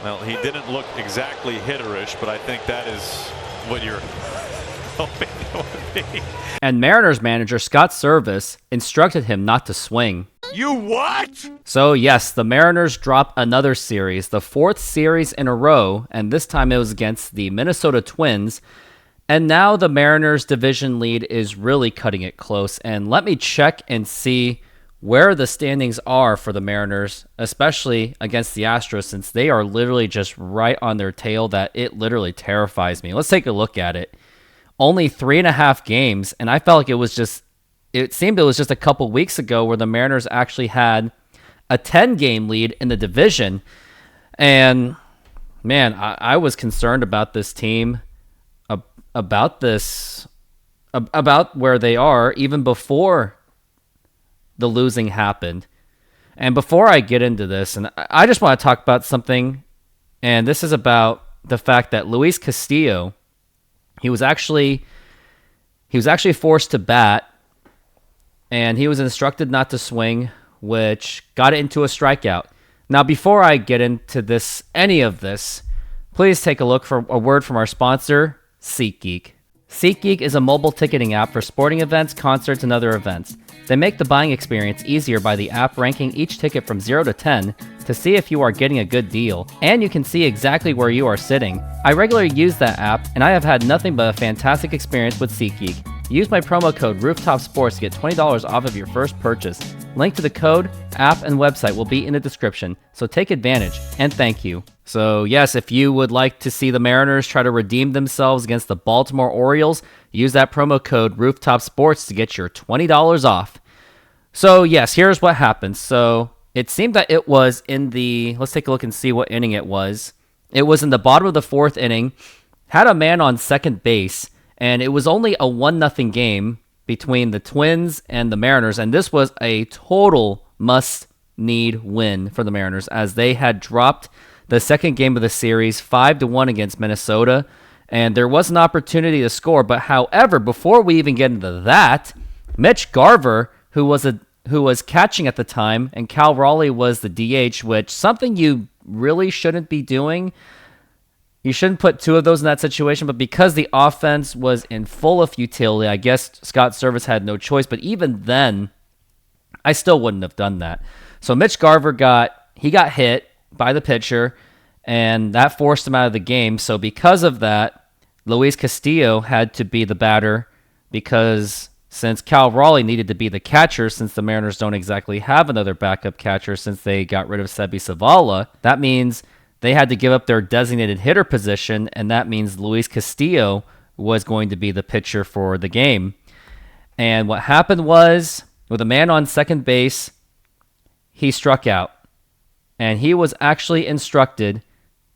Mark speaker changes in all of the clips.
Speaker 1: Well, he didn't look exactly hitterish, but I think that is what you're hoping it would be.
Speaker 2: And Mariners manager Scott Servais instructed him not to swing.
Speaker 1: You what?
Speaker 2: So yes, the Mariners drop another series, the fourth series in a row, and this time it was against the Minnesota Twins. And now the Mariners division lead is really cutting it close. And let me check and see where the standings are for the Mariners, especially against the Astros, since they are literally just right on their tail, that it literally terrifies me. Let's take a look at it. Only 3.5 games, and I felt like it seemed it was just a couple weeks ago where the Mariners actually had a 10-game lead in the division. And man, I was concerned about this team, about where they are even before the losing happened. And before I get into this, and I just want to talk about something, and this is about the fact that Luis Castillo, he was actually forced to bat, and he was instructed not to swing, which got it into a strikeout. Now, before I get into any of this, please take a look for a word from our sponsor, SeatGeek. SeatGeek is a mobile ticketing app for sporting events, concerts, and other events. They make the buying experience easier by the app ranking each ticket from 0 to 10 to see if you are getting a good deal, and you can see exactly where you are sitting. I regularly use that app, and I have had nothing but a fantastic experience with SeatGeek. Use my promo code ROOFTOPSPORTS to get $20 off of your first purchase. Link to the code, app, and website will be in the description, so take advantage, and thank you. So yes, if you would like to see the Mariners try to redeem themselves against the Baltimore Orioles, use that promo code ROOFTOPSPORTS to get your $20 off. So yes, here's what happened. So it seemed that it was in let's take a look and see what inning it was. It was in the bottom of the fourth inning, had a man on second base, and it was only a 1-0 game between the Twins and the Mariners, and this was a total must-need win for the Mariners, as they had dropped the second game of the series 5-1 against Minnesota, and there was an opportunity to score. But however, before we even get into that, Mitch Garver, who was catching at the time, and Cal Raleigh was the DH, which something you really shouldn't be doing. You shouldn't put two of those in that situation, but because the offense was in full of futility, I guess Scott Servais had no choice. But even then, I still wouldn't have done that. So Mitch Garver got hit by the pitcher, and that forced him out of the game. So because of that, Luis Castillo had to be the batter, because since Cal Raleigh needed to be the catcher, since the Mariners don't exactly have another backup catcher since they got rid of Sebi Zavala, that means they had to give up their designated hitter position, and that means Luis Castillo was going to be the pitcher for the game. And what happened was, with a man on second base, he struck out. And he was actually instructed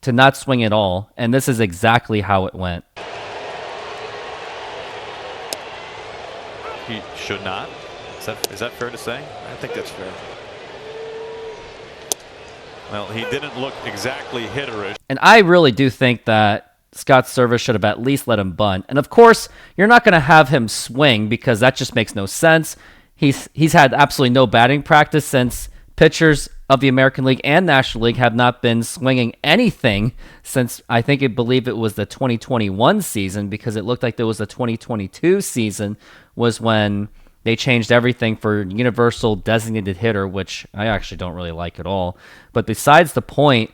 Speaker 2: to not swing at all, and this is exactly how it went.
Speaker 1: He should not. Is that fair to say?
Speaker 3: I think that's fair.
Speaker 1: Well, he didn't look exactly hitterish.
Speaker 2: And I really do think that Scott Servais should have at least let him bunt. And of course, you're not going to have him swing, because that just makes no sense. He's had absolutely no batting practice, since pitchers of the American League and National League have not been swinging anything since I believe it was the 2021 season, because it looked like there was the 2022 season was when they changed everything for universal designated hitter, which I actually don't really like at all. But besides the point,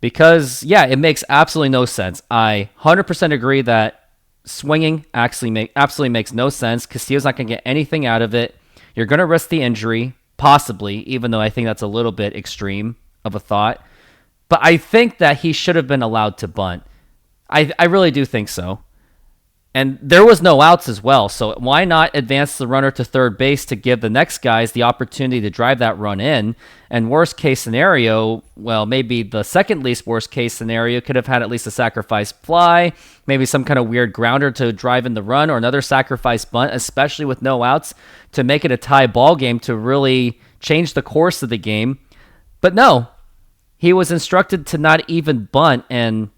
Speaker 2: because, yeah, it makes absolutely no sense. I 100% agree that swinging absolutely makes no sense. Castillo's not going to get anything out of it. You're going to risk the injury, possibly, even though I think that's a little bit extreme of a thought. But I think that he should have been allowed to bunt. I really do think so. And there was no outs as well, so why not advance the runner to third base to give the next guys the opportunity to drive that run in? And worst case scenario, well, maybe the second least worst case scenario could have had at least a sacrifice fly, maybe some kind of weird grounder to drive in the run, or another sacrifice bunt, especially with no outs, to make it a tie ball game to really change the course of the game. But no, he was instructed to not even bunt, and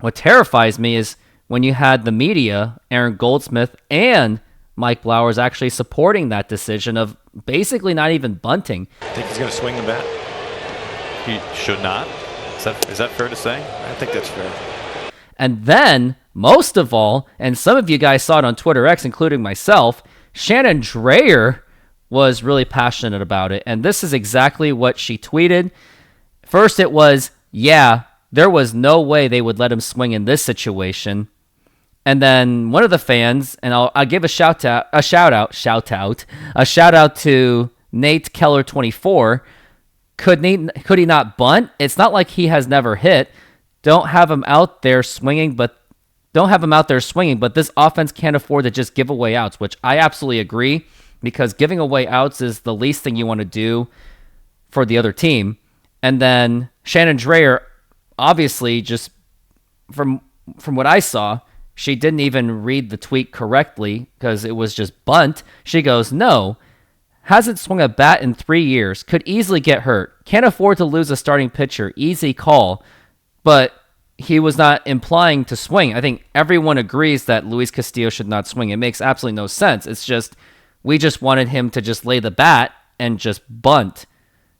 Speaker 2: what terrifies me is when you had the media, Aaron Goldsmith and Mike Blowers, actually supporting that decision of basically not even bunting.
Speaker 3: Think he's going to swing the bat?
Speaker 1: He should not. Is that fair to say?
Speaker 3: I think that's fair.
Speaker 2: And then, most of all, and some of you guys saw it on Twitter X, including myself, Shannon Drayer was really passionate about it. And this is exactly what she tweeted. First, it was, yeah, there was no way they would let him swing in this situation. And then one of the fans, and I'll give a shout out to Nate Keller 24. Could he not bunt? It's not like he has never hit. Don't have him out there swinging, but this offense can't afford to just give away outs, which I absolutely agree, because giving away outs is the least thing you want to do for the other team. And then Shannon Drayer, obviously, just from what I saw, she didn't even read the tweet correctly because it was just bunt. She goes, no, hasn't swung a bat in 3 years, could easily get hurt, can't afford to lose a starting pitcher, easy call. But he was not implying to swing. I think everyone agrees that Luis Castillo should not swing. It makes absolutely no sense. It's just, we just wanted him to just lay the bat and just bunt.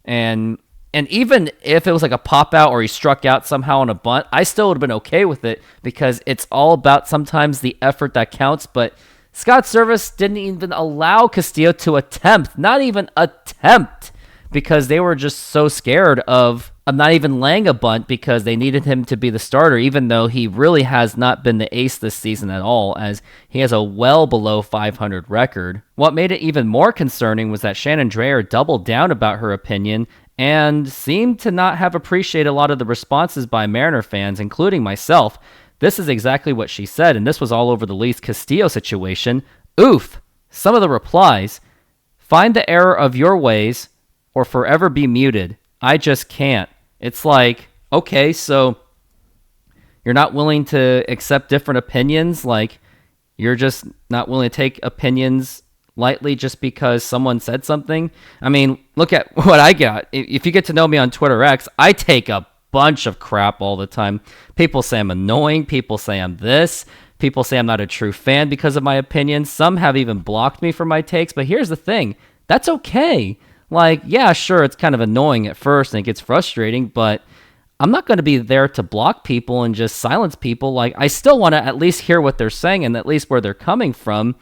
Speaker 2: And even if it was like a pop out or he struck out somehow on a bunt, I still would have been okay with it, because it's all about sometimes the effort that counts. But Scott Servais didn't even allow Castillo to attempt, not even attempt, because they were just so scared of not even laying a bunt, because they needed him to be the starter, even though he really has not been the ace this season at all, as he has a well below 500 record. What made it even more concerning was that Shannon Drayer doubled down about her opinion and seemed to not have appreciated a lot of the responses by Mariner fans, including myself. This is exactly what she said, and this was all over the Luis Castillo situation. Oof! Some of the replies: find the error of your ways or forever be muted. I just can't. It's like, okay, so you're not willing to accept different opinions? Like, you're just not willing to take opinions lightly just because someone said something? I mean, look at what I got. If you get to know me on Twitter X, I take a bunch of crap all the time. People say I'm annoying. People say I'm this. People say I'm not a true fan because of my opinions. Some have even blocked me for my takes. But here's the thing. That's okay. Like, yeah, sure, it's kind of annoying at first and it gets frustrating, but I'm not going to be there to block people and just silence people. Like, I still want to at least hear what they're saying and at least where they're coming from.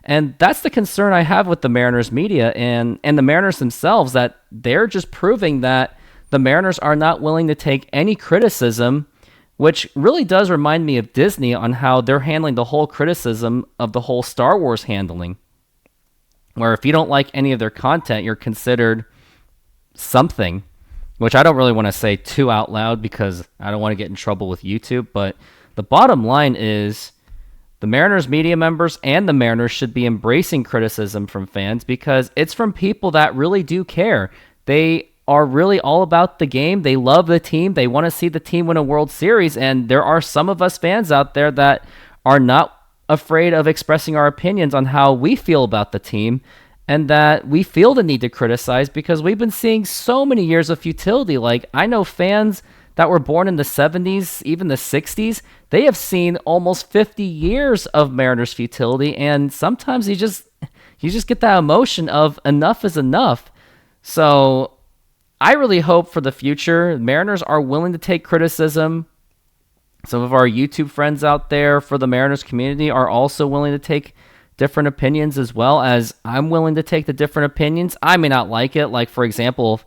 Speaker 2: And that's the concern I have with the Mariners media and the Mariners themselves, that they're just proving that the Mariners are not willing to take any criticism, which really does remind me of Disney on how they're handling the whole criticism of the whole Star Wars handling, where if you don't like any of their content, you're considered something, which I don't really want to say too out loud because I don't want to get in trouble with YouTube. But the bottom line is the Mariners media members and the Mariners should be embracing criticism from fans, because it's from people that really do care. They are really all about the game. They love the team. They want to see the team win a World Series. And there are some of us fans out there that are not afraid of expressing our opinions on how we feel about the team, and that we feel the need to criticize because we've been seeing so many years of futility. Like, I know fans that were born in the 70s, even the 60s, they have seen almost 50 years of Mariners futility, and sometimes you just get that emotion of enough is enough. So I really hope for the future Mariners are willing to take criticism. Some of our YouTube friends out there for the Mariners community are also willing to take different opinions, as well as I'm willing to take the different opinions. I may not like it. Like, for example,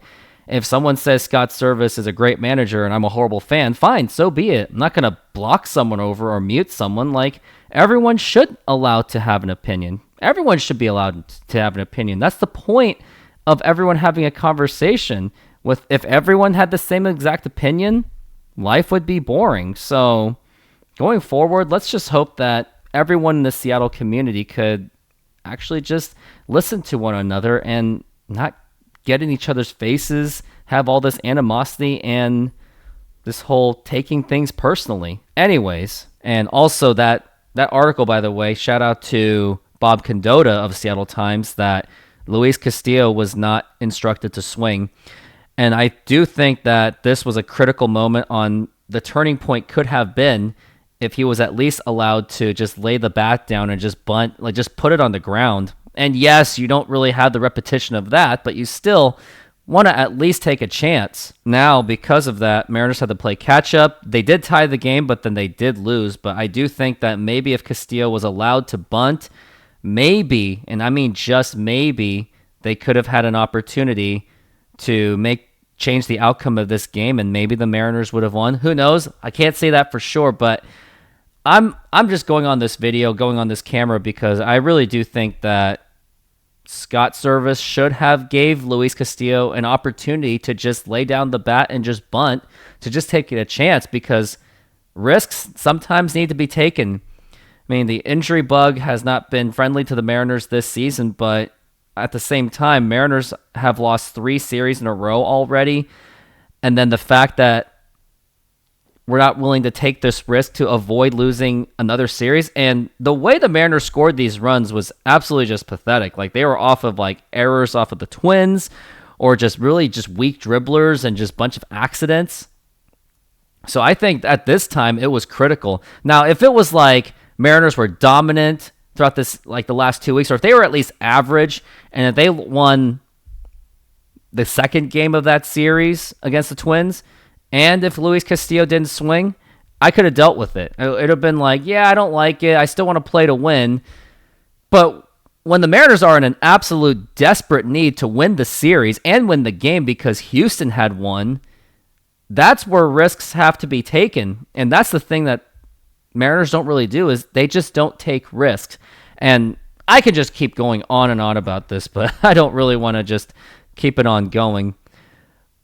Speaker 2: if someone says Scott Servais is a great manager and I'm a horrible fan, fine, so be it. I'm not going to block someone over or mute someone. Like, everyone should allow to have an opinion. Everyone should be allowed to have an opinion. That's the point of everyone having a conversation. If everyone had the same exact opinion, life would be boring. So going forward, let's just hope that everyone in the Seattle community could actually just listen to one another and not get in each other's faces, have all this animosity and this whole taking things personally. Anyways, and also that article, by the way, shout out to Bob Condotta of Seattle Times, that Luis Castillo was not instructed to swing. And I do think that this was a critical moment. On the turning point could have been if he was at least allowed to just lay the bat down and just bunt, like just put it on the ground. And yes, you don't really have the repetition of that, but you still want to at least take a chance. Now, because of that, Mariners had to play catch up. They did tie the game, but then they did lose. But I do think that maybe if Castillo was allowed to bunt, maybe, and I mean just maybe, they could have had an opportunity to change the outcome of this game, and maybe the Mariners would have won. Who knows? I can't say that for sure, but I'm just going on this video, going on this camera, because I really do think that Scott Servais should have gave Luis Castillo an opportunity to just lay down the bat and just bunt, to just take a chance, because risks sometimes need to be taken. I mean, the injury bug has not been friendly to the Mariners this season, but at the same time, Mariners have lost 3 series in a row already, and then the fact that we're not willing to take this risk to avoid losing another series. And the way the Mariners scored these runs was absolutely just pathetic. Like, they were off of like errors off of the Twins, or just really just weak dribblers and just a bunch of accidents. So I think at this time it was critical. Now, if it was like Mariners were dominant throughout this, like the last 2 weeks, or if they were at least average, and if they won the second game of that series against the Twins, and if Luis Castillo didn't swing, I could have dealt with it. It would have been like, yeah, I don't like it. I still want to play to win. But when the Mariners are in an absolute desperate need to win the series and win the game because Houston had won, that's where risks have to be taken. And that's the thing that Mariners don't really do, is they just don't take risks. And I could just keep going on and on about this, but I don't really want to just keep it on going.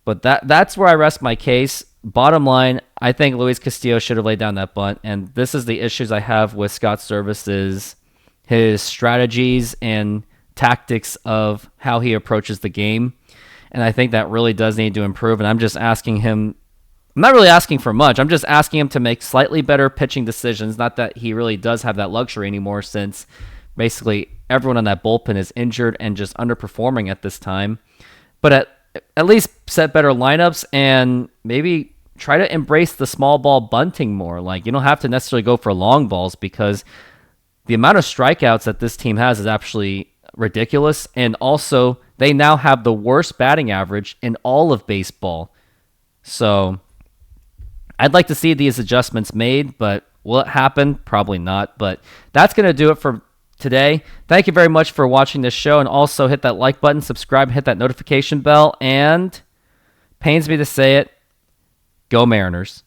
Speaker 2: But that's where I rest my case. Bottom line, I think Luis Castillo should have laid down that bunt. And this is the issues I have with Scott Servais, is his strategies and tactics of how he approaches the game. And I think that really does need to improve. And I'm just asking him, I'm not really asking for much. I'm just asking him to make slightly better pitching decisions. Not that he really does have that luxury anymore, since basically everyone on that bullpen is injured and just underperforming at this time. But at least set better lineups, and maybe try to embrace the small ball bunting more. Like, you don't have to necessarily go for long balls, because the amount of strikeouts that this team has is actually ridiculous. And also, they now have the worst batting average in all of baseball. So I'd like to see these adjustments made, but will it happen? Probably not. But that's going to do it for today. Thank you very much for watching this show, and also hit that like button, subscribe, hit that notification bell, and pains me to say it, go Mariners.